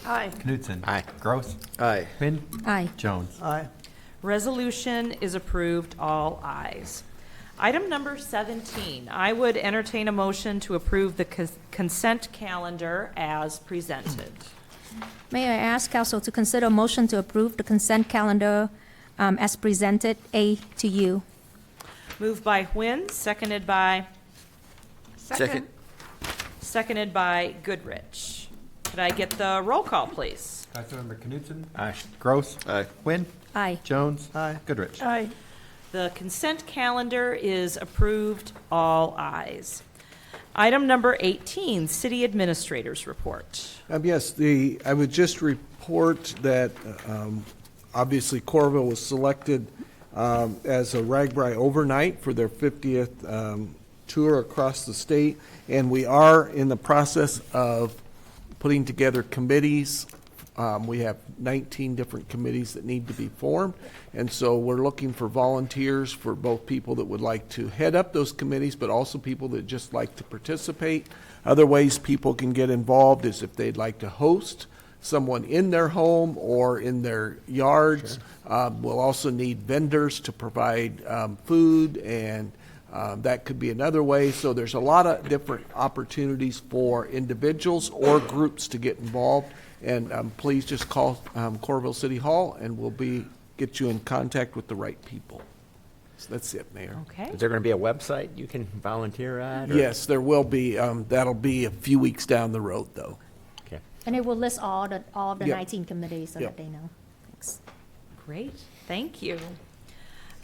Aye. Knutson. Aye. Gross. Aye. Quinn. Aye. Jones. Aye. Resolution is approved, all ayes. Item number 17, I would entertain a motion to approve the consent calendar as presented. May I ask council to consider a motion to approve the consent calendar as presented, A to U? Moved by Nguyen, seconded by? Second. Seconded by Goodrich. Could I get the roll call, please? Councilmember Knutson? Aye. Gross? Aye. Quinn? Aye. Jones? Aye. Goodrich? Aye. The consent calendar is approved, all ayes. Item number 18, City Administrator's Report. Yes, I would just report that obviously Coralville was selected as a RAGBRAI overnight for their 50th tour across the state, and we are in the process of putting together committees. We have 19 different committees that need to be formed, and so we're looking for volunteers for both people that would like to head up those committees, but also people that just like to participate. Other ways people can get involved is if they'd like to host someone in their home or in their yards. We'll also need vendors to provide food, and that could be another way. So there's a lot of different opportunities for individuals or groups to get involved. And please just call Coralville City Hall, and we'll get you in contact with the right people. So that's it, Mayor. Okay. Is there going to be a website you can volunteer at? or- Yes, there will be. That'll be a few weeks down the road, though. Okay. And it will list all of the Yep. 19 committees so Yep. that they know. Thanks. Great, thank you.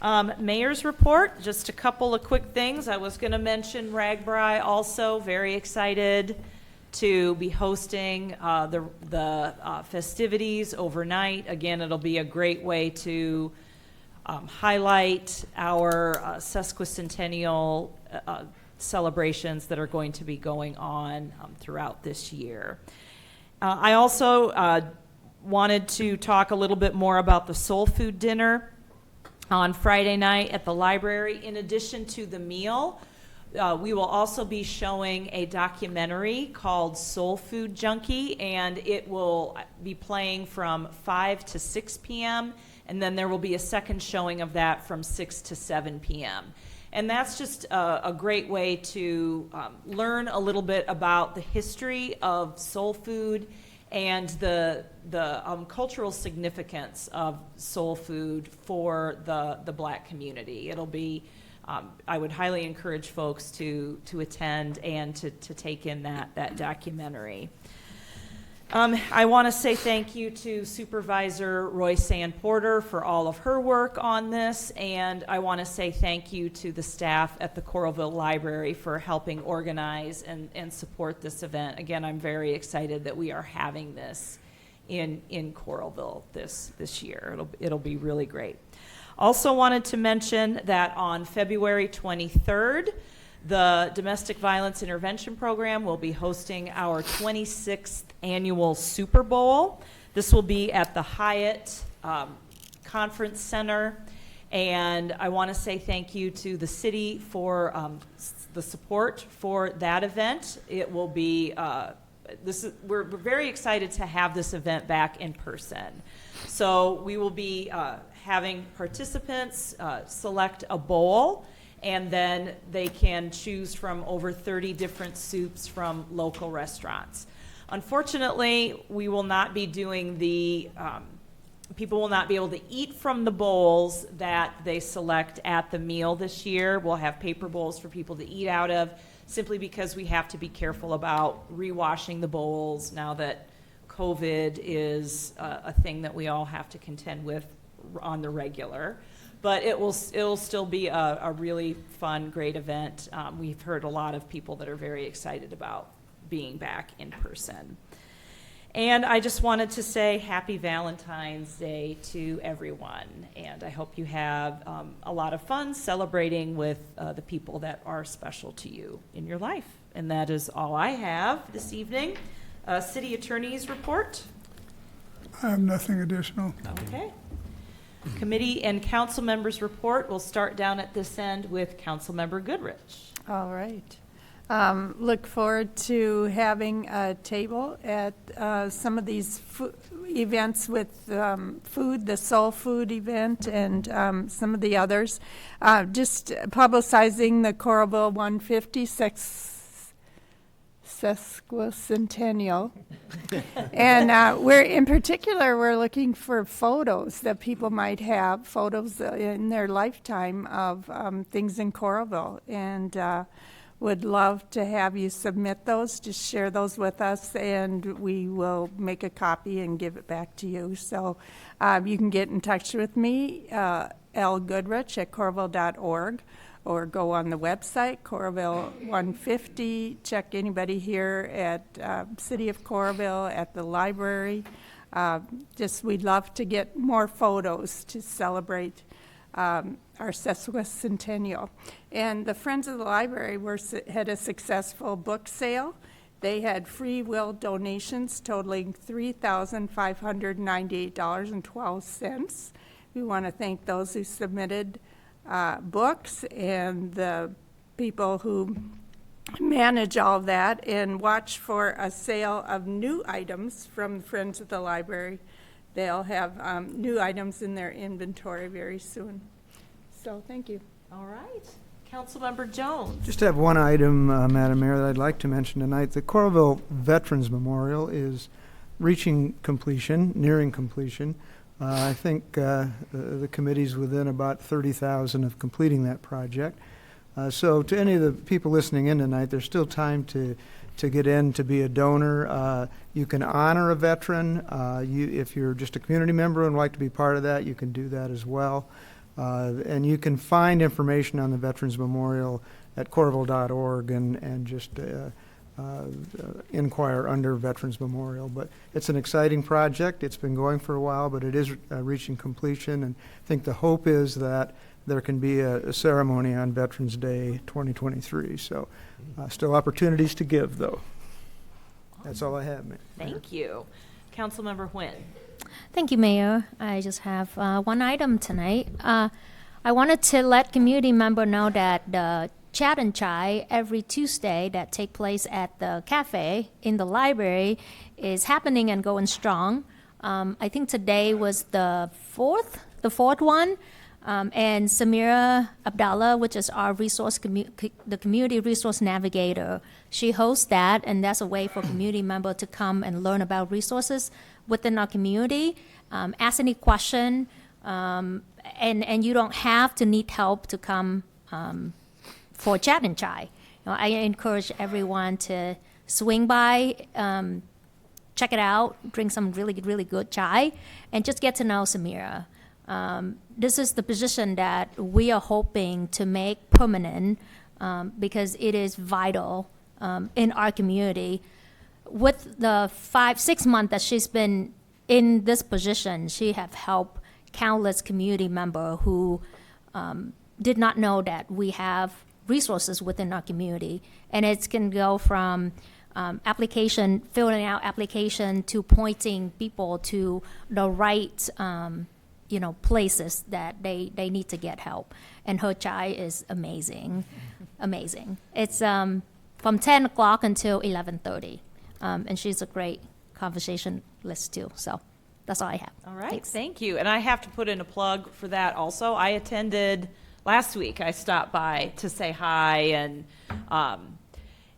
Mayor's report, just a couple of quick things. I was going to mention RAGBRAI also, very excited to be hosting the festivities overnight. Again, it'll be a great way to highlight our sesquicentennial celebrations that are going to be going on throughout this year. I also wanted to talk a little bit more about the soul food dinner on Friday night at the library. In addition to the meal, we will also be showing a documentary called Soul Food Junkie, and it will be playing from 5 to 6 p.m., and then there will be a second showing of that from 6 to 7 p.m. And that's just a great way to learn a little bit about the history of soul food and the cultural significance of soul food for the Black community. It'll be, I would highly encourage folks to attend and to take in that documentary. I want to say thank you to Supervisor Roy Sand-Porter for all of her work on this, and I want to say thank you to the staff at the Coralville Library for helping organize and support this event. Again, I'm very excited that we are having this in Coralville this year. It'll be really great. Also wanted to mention that on February 23rd, the Domestic Violence Intervention Program will be hosting our 26th annual Super Bowl. This will be at the Hyatt Conference Center, and I want to say thank you to the city for the support for that event. It will be, we're very excited to have this event back in person. So we will be having participants select a bowl, and then they can choose from over 30 different soups from local restaurants. Unfortunately, we will not be doing people will not be able to eat from the bowls that they select at the meal this year. We'll have paper bowls for people to eat out of, simply because we have to be careful about rewashing the bowls now that COVID is a thing that we all have to contend with on the regular. But it'll still be a really fun, great event. We've heard a lot of people that are very excited about being back in person. And I just wanted to say happy Valentine's Day to everyone. And I hope you have a lot of fun celebrating with the people that are special to you in your life. And that is all I have this evening. City Attorney's report. I have nothing additional. Okay. Committee and council members' report. We'll start down at this end with Councilmember Goodrich. All right. Look forward to having a table at some of these events with food, the soul food event, and some of the others. Just publicizing the Coralville 150 sesquicentennial. And we're looking for photos that people might have, photos in their lifetime of things in Coralville. And would love to have you submit those, just share those with us, and we will make a copy and give it back to you. So you can get in touch with me, lgoodrich@coralville.org, or go on the website, Coralville 150. Check anybody here at City of Coralville, at the library. We'd love to get more photos to celebrate our sesquicentennial. And the Friends of the Library had a successful book sale. They had free will donations totaling $3,598.12. We want to thank those who submitted books and the people who manage all of that, and watch for a sale of new items from Friends of the Library. They'll have new items in their inventory very soon. So thank you. All right. Councilmember Jones. Just have one item, Madam Mayor, that I'd like to mention tonight. The Coralville Veterans Memorial is reaching completion, nearing completion. I think the committee's within about 30,000 of completing that project. So to any of the people listening in tonight, there's still time to get in to be a donor. You can honor a veteran. If you're just a community member and would like to be part of that, you can do that as well. And you can find information on the Veterans Memorial at coralville.org and just inquire under Veterans Memorial. But it's an exciting project. It's been going for a while, but it is reaching completion. And I think the hope is that there can be a ceremony on Veterans Day 2023. So still opportunities to give, though. That's all I have, Mayor. Thank you. Councilmember Nguyen. Thank you, Mayor. I just have one item tonight. I wanted to let community member know that the Chat and Chai every Tuesday that take place at the cafe in the library is happening and going strong. I think today was the fourth one. And Samira Abdallah, which is our the community resource navigator, she hosts that, and that's a way for community member to come and learn about resources within our community. Ask any question, and you don't have to need help to come for Chat and Chai. I encourage everyone to swing by, check it out, drink some really, really good chai, and just get to know Samira. This is the position that we are hoping to make permanent because it is vital in our community. With the 5-6 months that she's been in this position, she have helped countless community members who did not know that we have resources within our community. And it can go from filling out application to pointing people to the right places that they need to get help. And her chai is amazing, amazing. It's from 10 o'clock until 11:30. And she's a great conversationalist too. So that's all I have. All right, Thanks. Thank you. And I have to put in a plug for that also. I attended last week. I stopped by to say hi,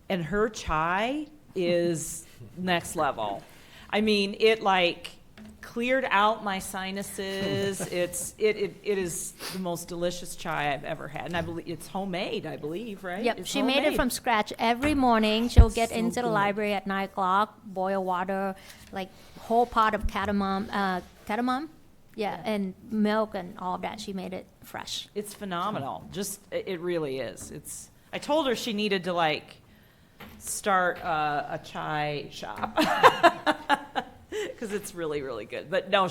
and her chai is next level. I mean, it cleared out my sinuses. It is the most delicious chai I've ever had, and I believe it's homemade. I believe, right? Yep, It's she made it homemade. from scratch every morning. She'll get So into the good. library at 9 o'clock, boil water, whole pot of cardamom, yeah, and milk and all of that. She made it fresh. It's phenomenal. It really is. I told her she needed to start a chai shop because it's really, really good. But no,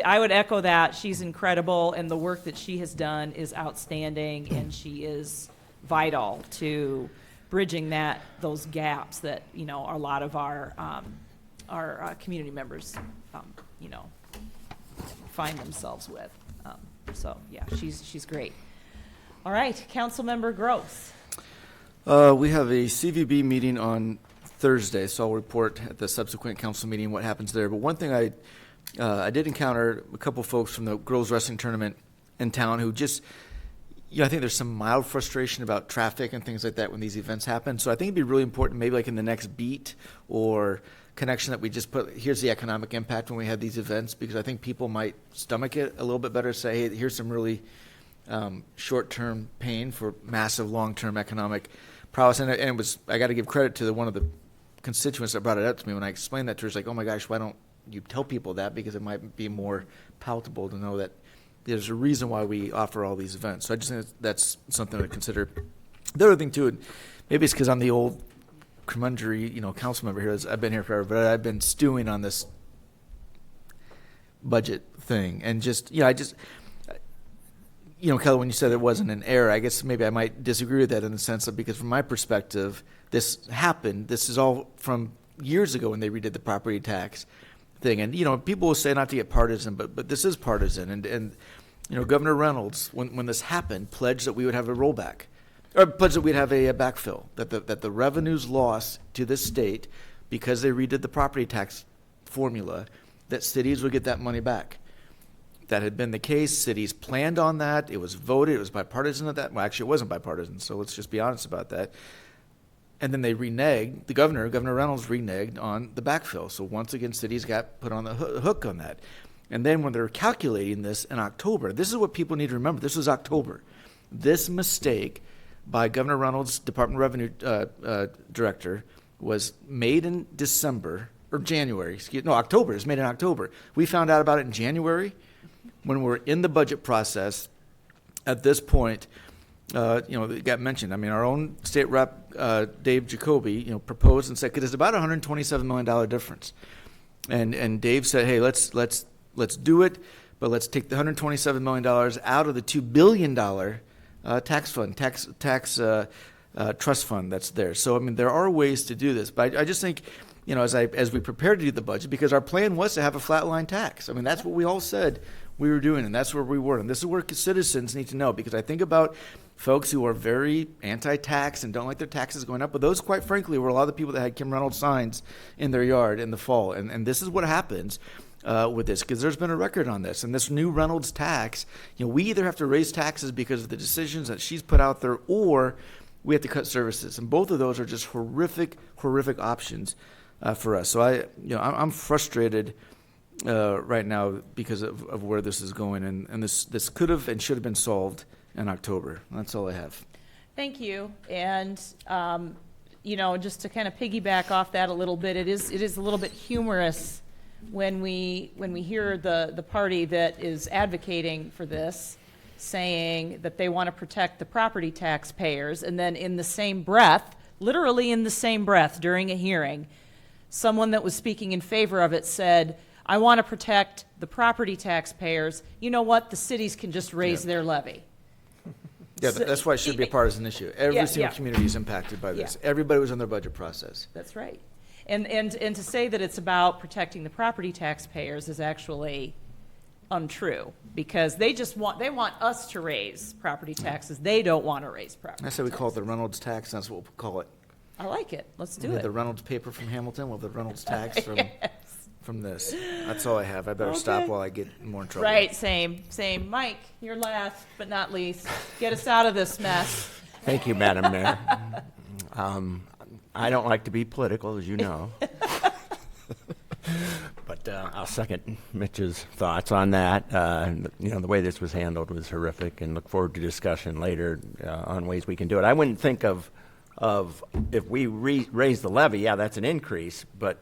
I would echo that. She's incredible, and the work that she has done is outstanding, and she is vital to bridging those gaps that a lot of our community members find themselves with. So yeah, she's great. All right, Councilmember Gross. We have a CVB meeting on Thursday, so I'll report at the subsequent council meeting what happens there. But one thing I did encounter a couple folks from the girls wrestling tournament in town who just, I think there's some mild frustration about traffic and things like that when these events happen. So I think it'd be really important, maybe like in the next beat or connection, that we just put, here's the economic impact when we have these events, because I think people might stomach it a little bit better, say, hey, here's some really short-term pain for massive long-term economic prowess. And it was, I got to give credit to one of the constituents that brought it up to me when I explained that to her. It's like, oh my gosh, why don't you tell people that? Because it might be more palatable to know that there's a reason why we offer all these events. So I just think that's something to consider. The other thing too, and maybe it's because I'm the old curmudgery, council member here. I've been here forever, but I've been stewing on this budget thing, and Kelly, when you said it wasn't an error, I guess maybe I might disagree with that in the sense of, because from my perspective, this happened. This is all from years ago when they redid the property tax thing. And, people will say not to get partisan, but this is partisan. And Governor Reynolds, when this happened, pledged that we would have a rollback, or pledged that we'd have a backfill, that the revenues lost to this state because they redid the property tax formula, that cities would get that money back. That had been the case. Cities planned on that. It was voted. It was bipartisan at that. Well, actually, it wasn't bipartisan, so let's just be honest about that. And then they reneged, Governor Reynolds reneged on the backfill. So once again, cities got put on the hook on that. And then when they're calculating this in October, this is what people need to remember. This was October. This mistake by Governor Reynolds' Department of Revenue director was made in December, or January, October. It was made in October. We found out about it in January when we're in the budget process. At this point, it got mentioned. I mean, our own state rep, Dave Jacoby, proposed and said, because it's about $127 million difference. And Dave said, hey, let's do it, but let's take the $127 million out of the $2 billion tax trust fund that's there. So, I mean, there are ways to do this. But I just think, as we prepare to do the budget, because our plan was to have a flatline tax. I mean, that's what we all said we were doing, and that's where we were. And this is where citizens need to know, because I think about folks who are very anti-tax and don't like their taxes going up, but those, quite frankly, were a lot of the people that had Kim Reynolds signs in their yard in the fall. And this is what happens with this, because there's been a record on this. And this new Reynolds tax, we either have to raise taxes because of the decisions that she's put out there, or we have to cut services. And both of those are just horrific options for us. So I'm frustrated right now because of where this is going, and this could have and should have been solved in October. That's all I have. Thank you. And, just to kind of piggyback off that a little bit, it is a little bit humorous when we hear the party that is advocating for this saying that they want to protect the property taxpayers, and then in the same breath, literally in the same breath during a hearing, someone that was speaking in favor of it said, I want to protect the property taxpayers. You know what? The cities can just raise their levy. Yeah, that's why it should be a partisan issue. Every single community is impacted by this. Yeah. Everybody was in their budget process. That's right. And to say that it's about protecting the property taxpayers is actually untrue, because they want us to raise property taxes. They don't want to raise property taxes. I say we call it the Reynolds tax. That's what we'll call it. I like it. Let's do We it. have the Reynolds paper from Hamilton. We'll have the Reynolds tax from this. That's all I have. I better stop while I get more in trouble. Right, same. Mike, you're last but not least. Get us out of this mess. Thank you, Madam Mayor. I don't like to be political, as you know. But I'll second Mitch's thoughts on that. The way this was handled was horrific, and look forward to discussion later on ways we can do it. I wouldn't think of if we raise the levy, yeah, that's an increase, but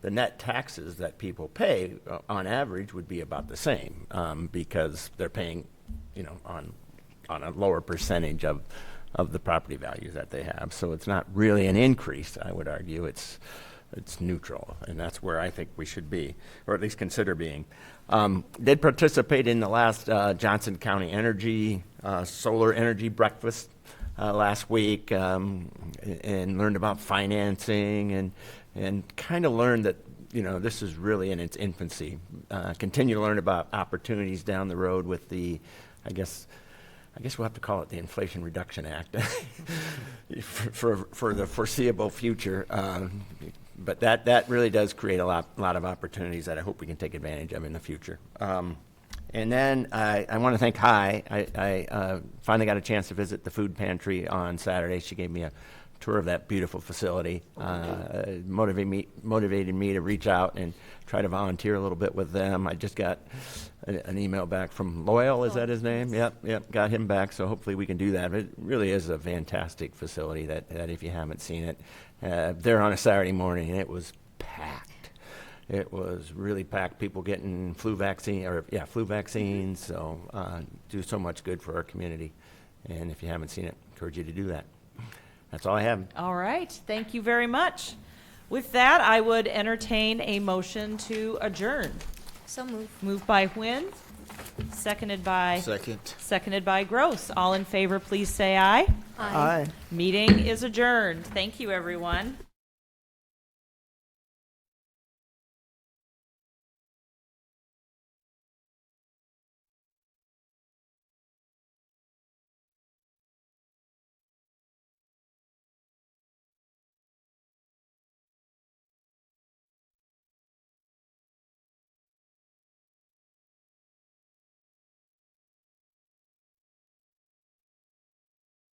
the net taxes that people pay on average would be about the same, because they're paying, on a lower percentage of the property values that they have. So it's not really an increase, I would argue. It's neutral, and that's where I think we should be, or at least consider being. Did participate in the last Johnson County Energy, solar energy breakfast last week, and learned about financing and kind of learned that, this is really in its infancy. Continue to learn about opportunities down the road with the, I guess we'll have to call it the Inflation Reduction Act for the foreseeable future. But that really does create a lot of opportunities that I hope we can take advantage of in the future. And then I want to thank Hi. I finally got a chance to visit the food pantry on Saturday. She gave me a tour of that beautiful facility, motivated me to reach out and try to volunteer a little bit with them. I just got an email back from Loyal, is that his name? Yep, got him back, so hopefully we can do that. But it really is a fantastic facility that if you haven't seen it, there on a Saturday morning, and it was packed. It was really packed, people getting flu vaccines, so do so much good for our community. And if you haven't seen it, I encourage you to do that. That's all I have. All right, thank you very much. With that, I would entertain a motion to adjourn. So move. Moved by Nguyen, seconded by Gross. All in favor, please say aye. Aye. Meeting is adjourned. Thank you, everyone.